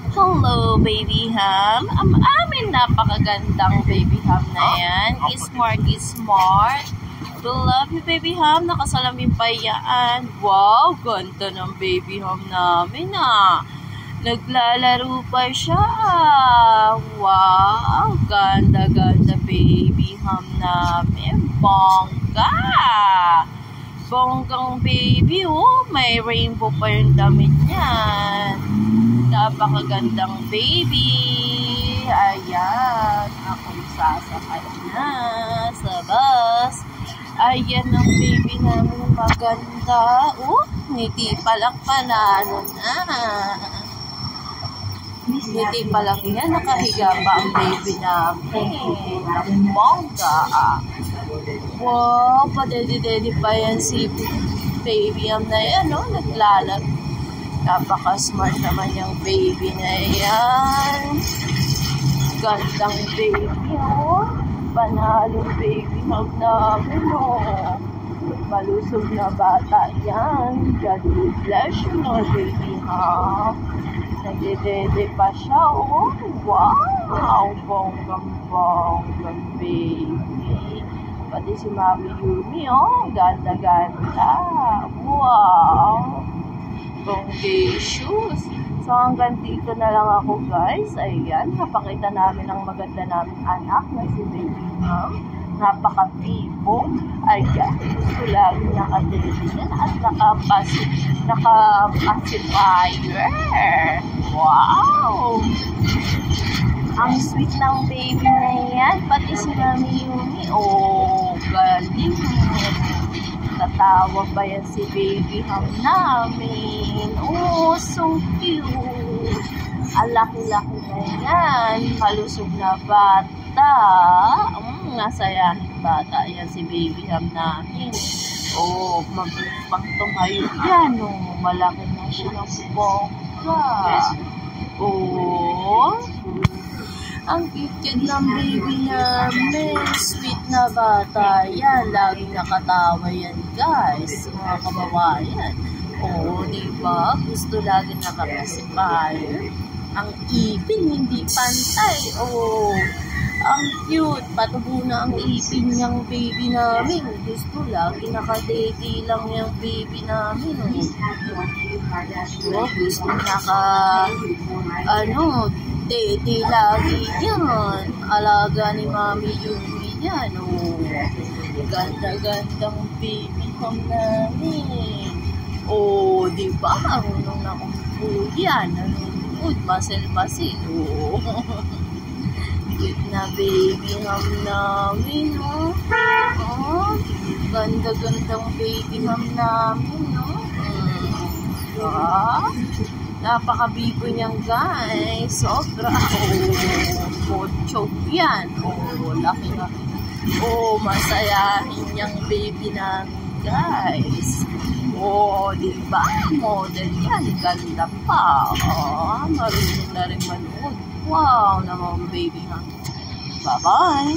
Hello, baby ham. Amin napakagandang baby ham na yan. Smart. We love you, baby ham. Nakasalamin pa yan. Wow, ganda ng baby ham namin Naglalaro pa siya. Wow, ganda baby ham namin. Bongga. Bonggang baby, may rainbow pa yung damit niyan. Napakagandang baby. Ayan, ako'y sasakay na sa bus. Ayan ang baby namin maganda. Ngiti pa lang panalo na. Ngiti pa lang yan, nakahiga pa ang baby namin. Ang bongga. Wow, padedi-dedi pa yan si baby am na yan, naglalag. Napaka-smart naman yung baby na yan. Gandang baby, Panalong baby hug namin, Malusog na bata yan. God bless you, baby hug. Nagdedede pa siya, Wow, bonggang baby. Pati si Mami Yumi, ganda-ganda. Wow. Bongacious. So, hanggang dito na lang ako, guys. Ayan, napakita namin ang maganda naming anak na si Baby Mom. Napaka-tipo. Ayan, gusto lagi nakadiligan at naka-pacifier. Wow! Ang sweet ng baby na yan. Pati si Mami Yumi. Galing. Tatawa pa yan si baby ham namin. So cute. Ang laki-laki na yan. Malusog na bata. Nasayahin bata yan si baby ham namin. Magpang tumayo yan. Malaki na siya ng bongga. Ang cute ng baby namin. Sweet na bata yan. Laging nakatawa yan, guys. Mga kababayan. Diba? Gusto lagi nakapasipayo. Ang ipin, hindi pantay. Ang cute. Patubo na ang ipin niyang baby namin. Gusto lagi nakadede lang yung baby namin. Gusto dede lagi yan. Alaga ni Mami Yumi yan. Ganda-gandang baby ham namin. Diba? Marunong na kumpo yan. Nanonood, masil-masil. Cute na baby ham namin, Ganda-gandang baby ham namin, Napaka-bibo niyan, guys. Sobra. Pochog yan. Laki-laki. Masayahin niyang baby namin, guys. Diba? Model yan. Ganda pa. Marunong na rin manood. Wow, naman baby ha. Bye-bye.